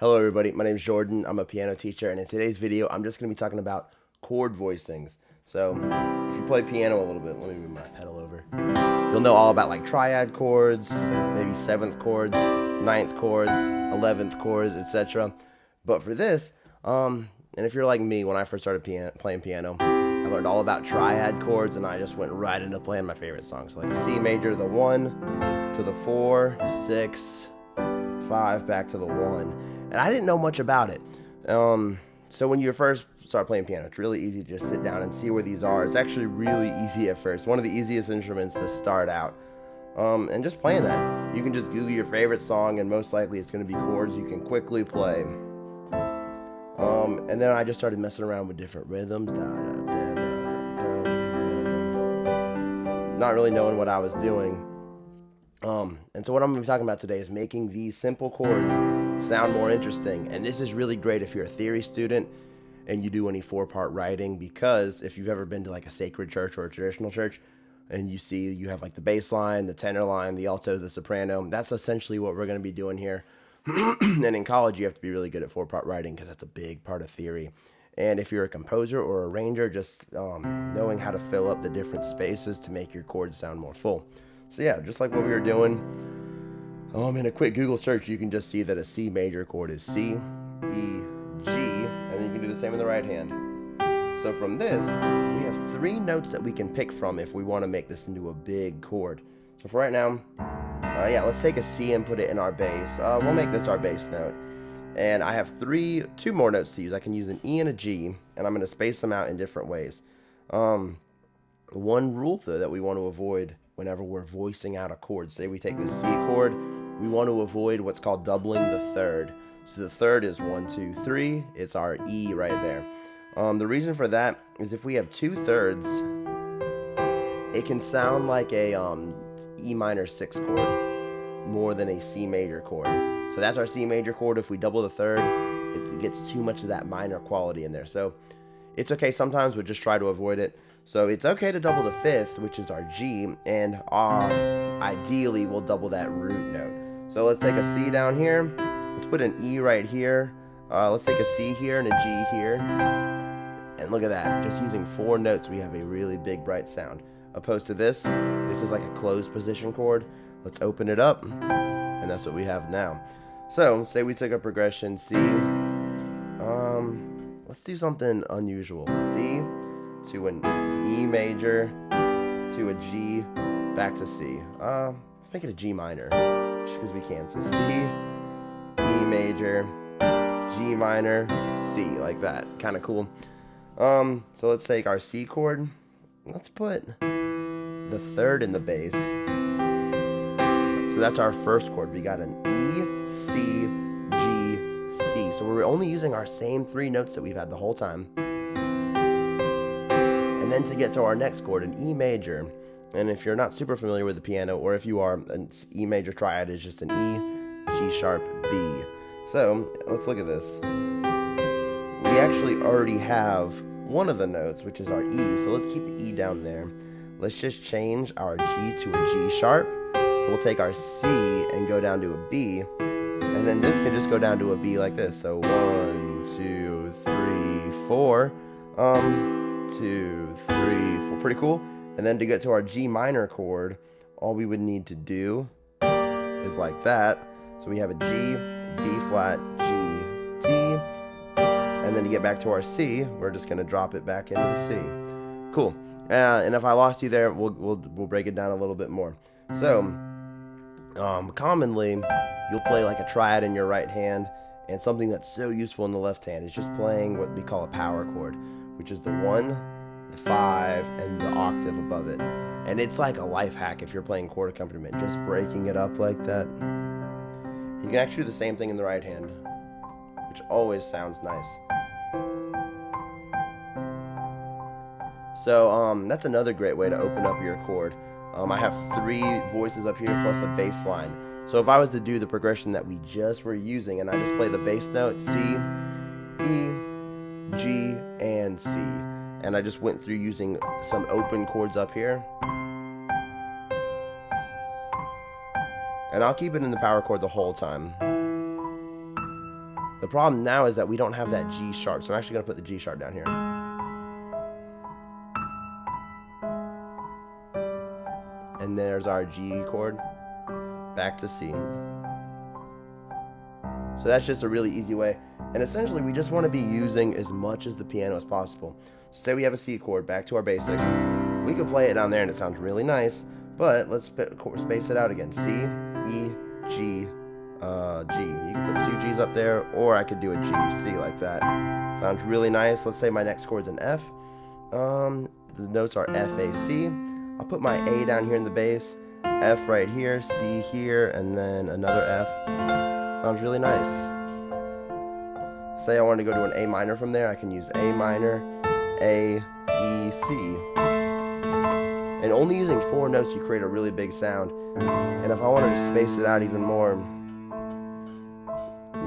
Hello everybody, my name is Jordan, I'm a piano teacher, and in today's video I'm just going to be talking about chord voicings. So, if you play piano a little bit, let me move my pedal over. You'll know all about like triad chords, maybe 7th chords, 9th chords, 11th chords, etc. But for this, and if you're like me, when I first started playing piano, I learned all about triad chords and I just went right into playing my favorite songs. So like a C major, the 1 to the 4, 6, 5, back to the 1. And I didn't know much about it. So when you first start playing piano, it's really easy to just sit down and see where these are. It's actually really easy at first. One of the easiest instruments to start out. And just playing that. You can just Google your favorite song and most likely it's going to be chords you can quickly play. And then I just started messing around with different rhythms. Not really knowing what I was doing. And so what I'm going to be talking about today is making these simple chords sound more interesting. And this is really great if you're a theory student and you do any 4-part writing, because if you've ever been to like a sacred church or a traditional church and you see you have like the bass line, the tenor line, the alto, the soprano, that's essentially what we're going to be doing here. And in college you have to be really good at 4-part writing because that's a big part of theory. And if you're a composer or arranger, just knowing how to fill up the different spaces to make your chords sound more full. So yeah, just like what we were doing, in a quick Google search, you can just see that a C major chord is C, E, G, and then you can do the same in the right hand. So from this, we have 3 notes that we can pick from if we want to make this into a big chord. So for right now, let's take a C and put it in our bass. We'll make this our bass note. And I have 2 more notes to use. I can use an E and a G, and I'm going to space them out in different ways. One rule, though, that we want to avoid whenever we're voicing out a chord. Say we take this C chord, we want to avoid what's called doubling the third. So the third is 1, 2, 3. It's our E right there. The reason for that is if we have 2/3, it can sound like a E minor 6 chord more than a C major chord. So that's our C major chord. If we double the third, it gets too much of that minor quality in there. So it's okay sometimes, but just try to avoid it. So it's okay to double the 5th, which is our G, and ideally we'll double that root note. So let's take a C down here, let's put an E right here, let's take a C here and a G here, and look at that, just using 4 notes we have a really big bright sound. Opposed to this is like a closed position chord. Let's open it up, and that's what we have now. So say we took a progression C, let's do something unusual. C to an E major, to a G, back to C. Let's make it a G minor, just because we can. So C, E major, G minor, C, like that. Kind of cool. So let's take our C chord. Let's put the 3rd in the bass. So that's our first chord. We got an E, C, G, C. So we're only using our same 3 notes that we've had the whole time. And then to get to our next chord, an E major. And if you're not super familiar with the piano, or if you are, an E major triad is just an E, G sharp, B. So let's look at this. We actually already have one of the notes, which is our E. So let's keep the E down there. Let's just change our G to a G sharp. We'll take our C and go down to a B. And then this can just go down to a B like this. So 1, 2, 3, 4. 2, 3, 4. Pretty cool. And then to get to our G minor chord, all we would need to do is like that. So we have a G, B flat, G, T. And then to get back to our C, we're just going to drop it back into the C. Cool. And if I lost you there, we'll break it down a little bit more. So commonly, you'll play like a triad in your right hand, and something that's so useful in the left hand is just playing what we call a power chord, which is the 1, the 5, and the octave above it. And it's like a life hack if you're playing chord accompaniment, just breaking it up like that. You can actually do the same thing in the right hand, which always sounds nice. So that's another great way to open up your chord. I have 3 voices up here plus a bass line. So if I was to do the progression that we just were using and I just play the bass note C, E, G, and C, and I just went through using some open chords up here, and I'll keep it in the power chord the whole time. The problem now is that we don't have that G sharp, so I'm actually going to put the G sharp down here. And there's our G chord, back to C. So that's just a really easy way. And essentially, we just want to be using as much as the piano as possible. So say we have a C chord, back to our basics. We could play it down there and it sounds really nice, but let's space it out again. C, E, G, G. You can put 2 G's up there, or I could do a G, C like that. Sounds really nice. Let's say my next chord's an F. The notes are F, A, C. I'll put my A down here in the bass, F right here, C here, and then another F. Sounds really nice. Say I want to go to an A minor from there, I can use A minor, A, E, C. And only using 4 notes, you create a really big sound. And if I wanted to space it out even more,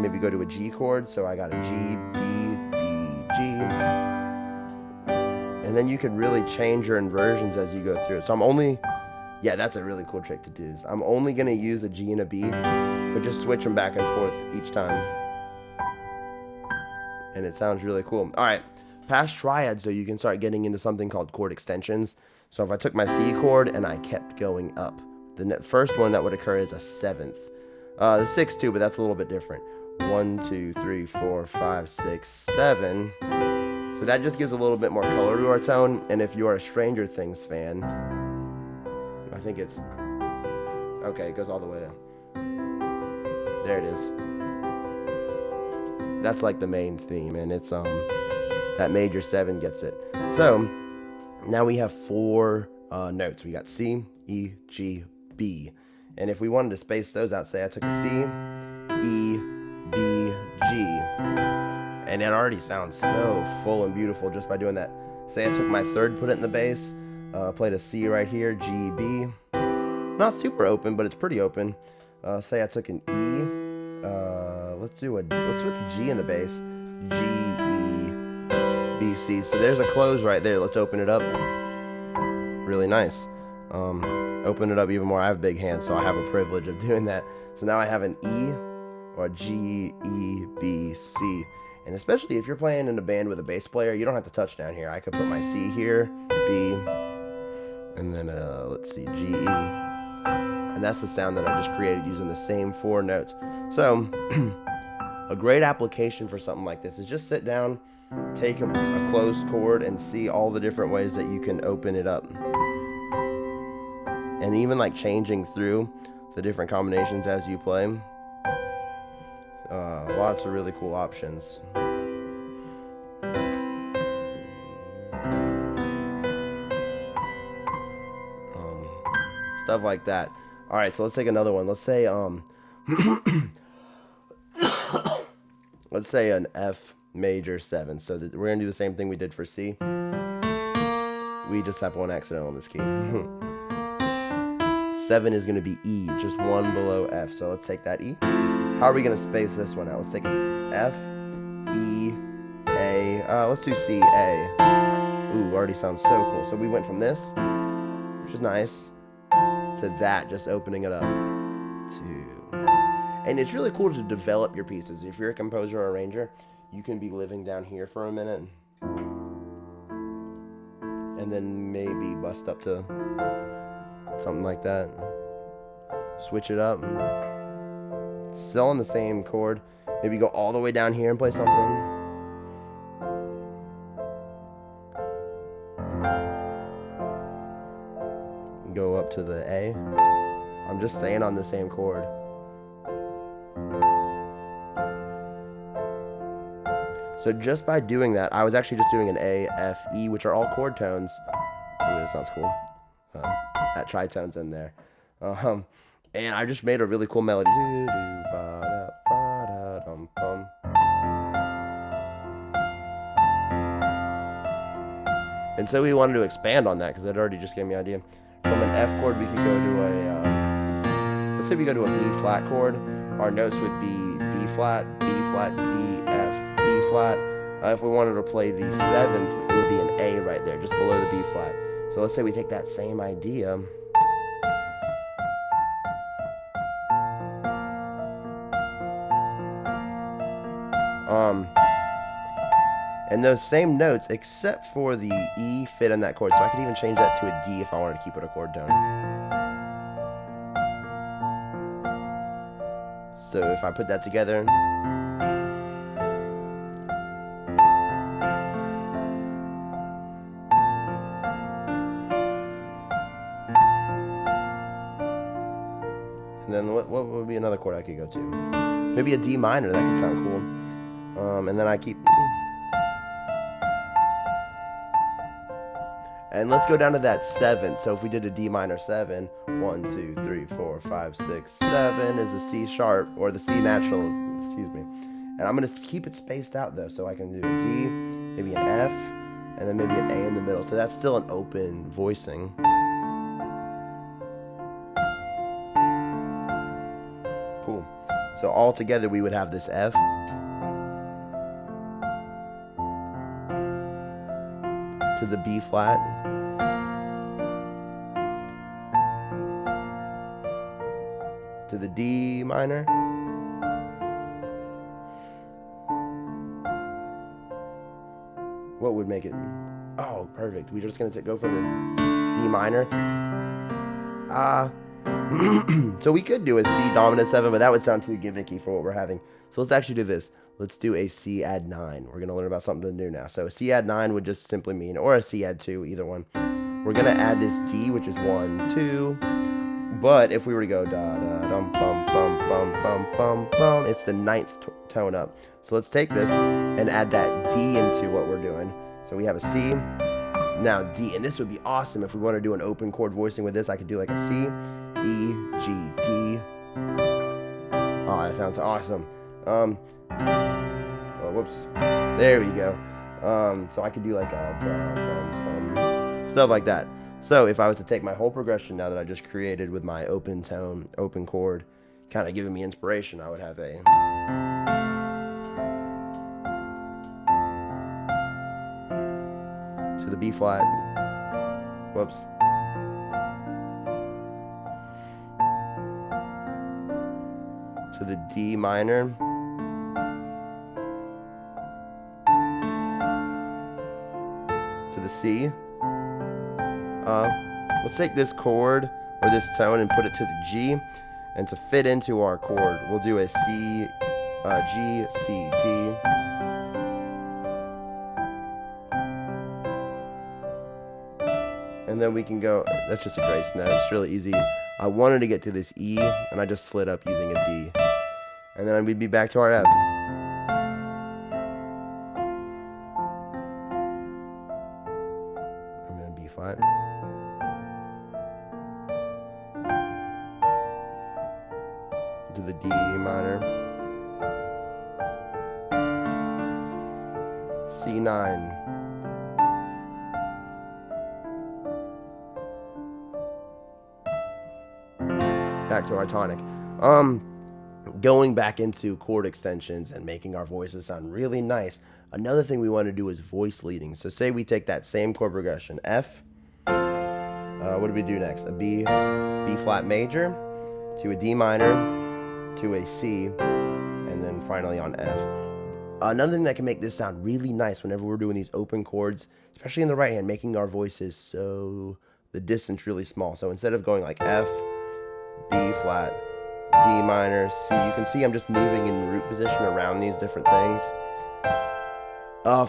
maybe go to a G chord, so I got a G, B, D, G. And then you can really change your inversions as you go through it. So I'm only, yeah, that's a really cool trick to do. Is I'm only going to use a G and a B, but just switch them back and forth each time. And it sounds really cool. All right, past triads, though, you can start getting into something called chord extensions. So if I took my C chord and I kept going up, the first one that would occur is a 7th. The 6th too, but that's a little bit different. 1, 2, 3, 4, 5, 6, 7. So that just gives a little bit more color to our tone. And if you're a Stranger Things fan, I think it's, okay, it goes all the way up. There it is. That's like the main theme, and it's that major 7 gets it. So now we have 4 notes. We got C, E, G, B. And if we wanted to space those out, say I took a C, E, B, G. And it already sounds so full and beautiful just by doing that. Say I took my 3rd, put it in the bass, played a C right here, G, B. Not super open, but it's pretty open. Say I took an E. Let's put the G in the bass. G, E, B, C. So there's a close right there. Let's open it up. Really nice. Open it up even more. I have big hands, so I have a privilege of doing that. So now I have an E or a G, E, B, C. And especially if you're playing in a band with a bass player, you don't have to touch down here. I could put my C here, B, and then let's see, G, E. And that's the sound that I just created using the same 4 notes. So a great application for something like this is just sit down, take a closed chord, and see all the different ways that you can open it up. And even like changing through the different combinations as you play. Lots of really cool options. Stuff like that. All right, so let's take another one. Let's say let's say an F major 7. So we're gonna do the same thing we did for C. We just have one accidental in this key. 7 is gonna be E, just 1 below F. So let's take that E. How are we gonna space this one out? Let's take a F, E, A. Let's do C, A. Ooh, already sounds so cool. So we went from this, which is nice, to that, just opening it up. And it's really cool to develop your pieces. If you're a composer or arranger, you can be living down here for a minute, and then maybe bust up to something like that. Switch it up. Still on the same chord. Maybe go all the way down here and play something. Go up to the A. I'm just staying on the same chord. So just by doing that, I was actually just doing an A, F, E, which are all chord tones. Ooh, that sounds cool. That tritone's in there. And I just made a really cool melody. And so we wanted to expand on that because it already just gave me an idea. From an F chord, we could go to a, let's say we go to a B flat chord. Our notes would be B flat, D, F, B flat. If we wanted to play the 7th, it would be an A right there, just below the B flat. So let's say we take that same idea. And those same notes, except for the E, fit in that chord. So I could even change that to a D if I wanted to keep it a chord tone. So if I put that together, and then what would be another chord I could go to? Maybe a D minor, that could sound cool. And then I keep... And let's go down to that 7. So if we did a D minor 7, 1, 2, 3, 4, 5, 6, 7 is the C sharp, or the C natural, excuse me. And I'm going to keep it spaced out though, so I can do a D, maybe an F, and then maybe an A in the middle. So that's still an open voicing. Cool. So all together we would have this F. To the B flat. To the D minor. What would make it? Oh, perfect. We're just going to go from this D minor. So we could do a C dominant 7, but that would sound too gimmicky for what we're having. So let's actually do this. Let's do a C add 9. We're going to learn about something new now. So a C add 9 would just simply mean, or a C add 2, either one. We're going to add this D, which is 1, 2. But if we were to go da da dum bum bum bum bum bum bum, it's the 9th tone up. So let's take this and add that D into what we're doing. So we have a C, now D, and this would be awesome if we want to do an open chord voicing with this. I could do like a C, E, G, D. Oh, that sounds awesome. Oh, whoops. There we go. So I could do like a stuff like that. So if I was to take my whole progression now that I just created with my open tone, open chord, kind of giving me inspiration, I would have a to the B flat. Whoops. To the D minor. To the C. Let's take this chord or this tone and put it to the G, and to fit into our chord, we'll do a C, G, C, D. And then we can go, that's just a grace note, it's really easy. I wanted to get to this E, and I just slid up using a D. And then we'd be back to our F. And then B flat. To the D minor. C9. Back to our tonic. Going back into chord extensions and making our voices sound really nice. Another thing we want to do is voice leading. So say we take that same chord progression, F. What do we do next? A B flat major to a D minor to a C, and then finally on F. Another thing that can make this sound really nice whenever we're doing these open chords, especially in the right hand, making our voices so the distance really small. So instead of going like F, B flat, D minor, C, you can see I'm just moving in root position around these different things.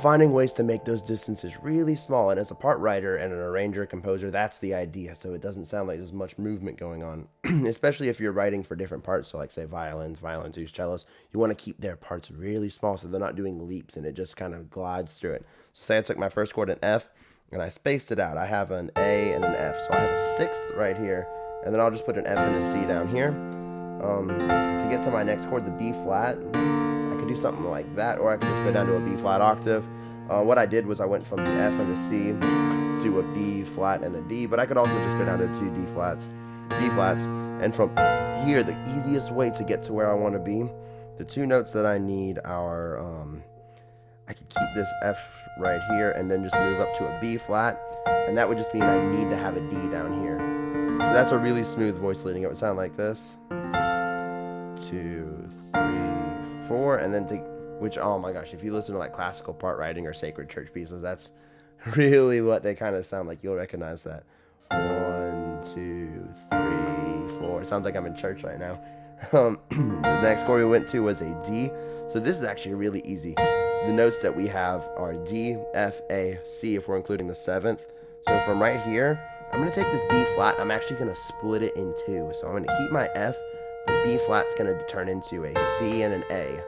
Finding ways to make those distances really small, and as a part writer and an arranger, composer, that's the idea, so it doesn't sound like there's much movement going on, especially if you're writing for different parts, so like say violins, violin twos, cellos, you want to keep their parts really small so they're not doing leaps and it just kind of glides through it. So say I took my first chord, an F, and I spaced it out. I have an A and an F, so I have a 6th right here, and then I'll just put an F and a C down here. To get to my next chord, the B flat, I could do something like that, or I could just go down to a B flat octave. What I did was I went from the F and the C to a B flat and a D, but I could also just go down to 2 B flats, and from here, the easiest way to get to where I want to be, the 2 notes that I need are, I could keep this F right here and then just move up to a B flat, and that would just mean I need to have a D down here. So that's a really smooth voice leading. It would sound like this. 2, 3, 4, and then which, oh my gosh, if you listen to like classical part writing or sacred church pieces, that's really what they kind of sound like. You'll recognize that. 1, 2, 3, 4. It sounds like I'm in church right now. The next chord we went to was a D. So this is actually really easy. The notes that we have are D, F, A, C if we're including the 7th. So from right here, I'm going to take this B flat. I'm actually going to split it in 2. So I'm going to keep my F. The B flat's going to turn into a C and an A.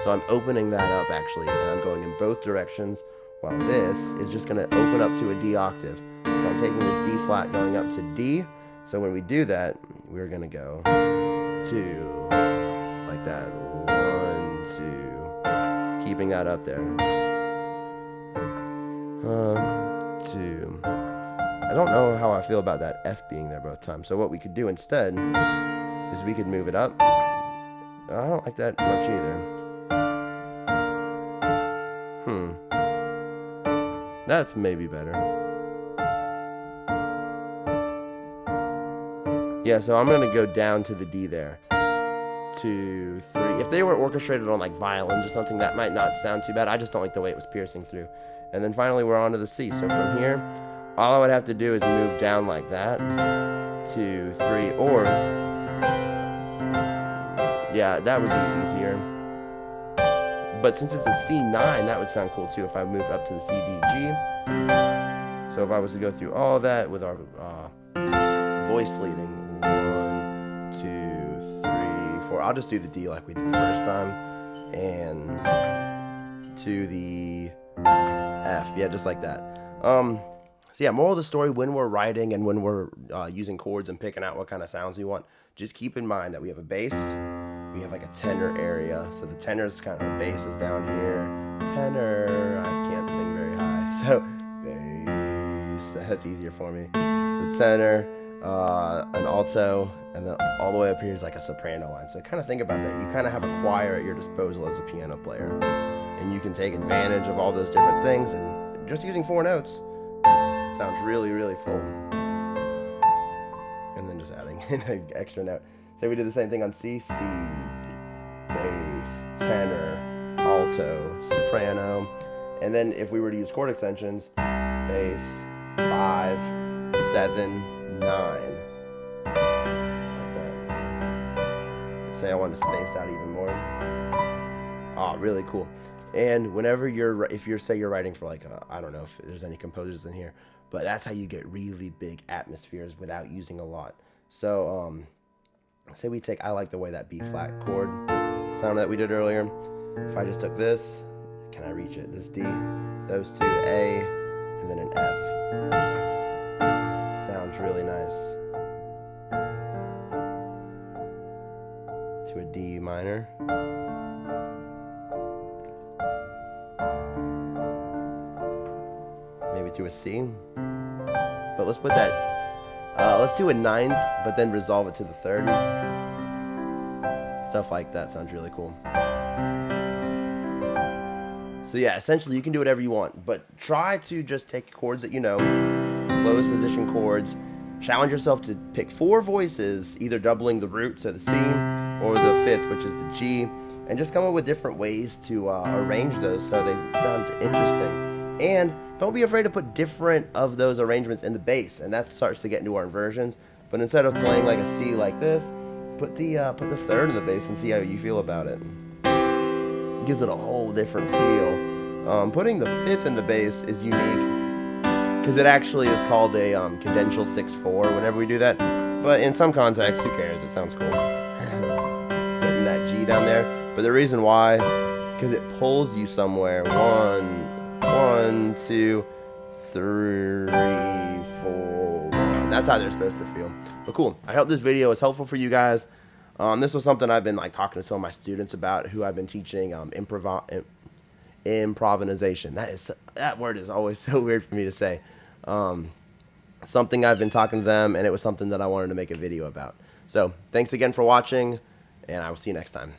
So I'm opening that up actually, and I'm going in both directions, while this is just going to open up to a D octave. So I'm taking this D flat going up to D. So when we do that, we're going to go 2, like that. 1, 2, keeping that up there. 2. I don't know how I feel about that F being there both times. So what we could do instead is we could move it up. I don't like that much either. That's maybe better. Yeah, so I'm gonna go down to the D there. 2, 3. If they were orchestrated on like violins or something, that might not sound too bad. I just don't like the way it was piercing through. And then finally we're on to the C. So from here, all I would have to do is move down like that. 2, 3, or yeah, that would be easier. But since it's a C9, that would sound cool too if I moved up to the C, D, G. So if I was to go through all that with our voice leading, 1, 2, 3, 4. I'll just do the D like we did the first time, and to the F. Yeah, just like that. So yeah, moral of the story: when we're writing and when we're using chords and picking out what kind of sounds we want, just keep in mind that we have a bass. We have like a tenor area. So the tenor is kind of, the bass is down here. Tenor, I can't sing very high. So bass, that's easier for me. The tenor, an alto, and then all the way up here is like a soprano line. So kind of think about that. You kind of have a choir at your disposal as a piano player. And you can take advantage of all those different things. And just using 4 notes, it sounds really, really full. And then just adding an extra note. So we did the same thing on C, C, bass, tenor, alto, soprano. And then if we were to use chord extensions, bass, 5, 7, 9. Like that. Let's say I want to space out even more. Oh, really cool. And whenever if you're, say you're writing for like, I don't know if there's any composers in here, but that's how you get really big atmospheres without using a lot. So, say we take, I like the way that B flat chord sound that we did earlier. If I just took this, can I reach it? This D, those 2, A, and then an F. Sounds really nice. To a D minor. Maybe to a C. But let's put that, let's do a 9th, but then resolve it to the 3rd. Stuff like that sounds really cool. So yeah, essentially you can do whatever you want, but try to just take chords that you know, closed position chords, challenge yourself to pick 4 voices, either doubling the root, so the C, or the 5th, which is the G, and just come up with different ways to arrange those so they sound interesting. And don't be afraid to put different of those arrangements in the bass, and that starts to get into our inversions. But instead of playing like a C like this, put the 3rd in the bass and see how you feel about it. It gives it a whole different feel. Putting the 5th in the bass is unique because it actually is called a cadential 6/4 whenever we do that. But in some contexts, who cares? It sounds cool. Putting that G down there. But the reason why, because it pulls you somewhere. 1, 2, 3, 4, 1. That's how they're supposed to feel. But cool. I hope this video was helpful for you guys. This was something I've been like talking to some of my students about, who I've been teaching improvisation. That word is always so weird for me to say. Something I've been talking to them, and it was something that I wanted to make a video about. So thanks again for watching, and I will see you next time.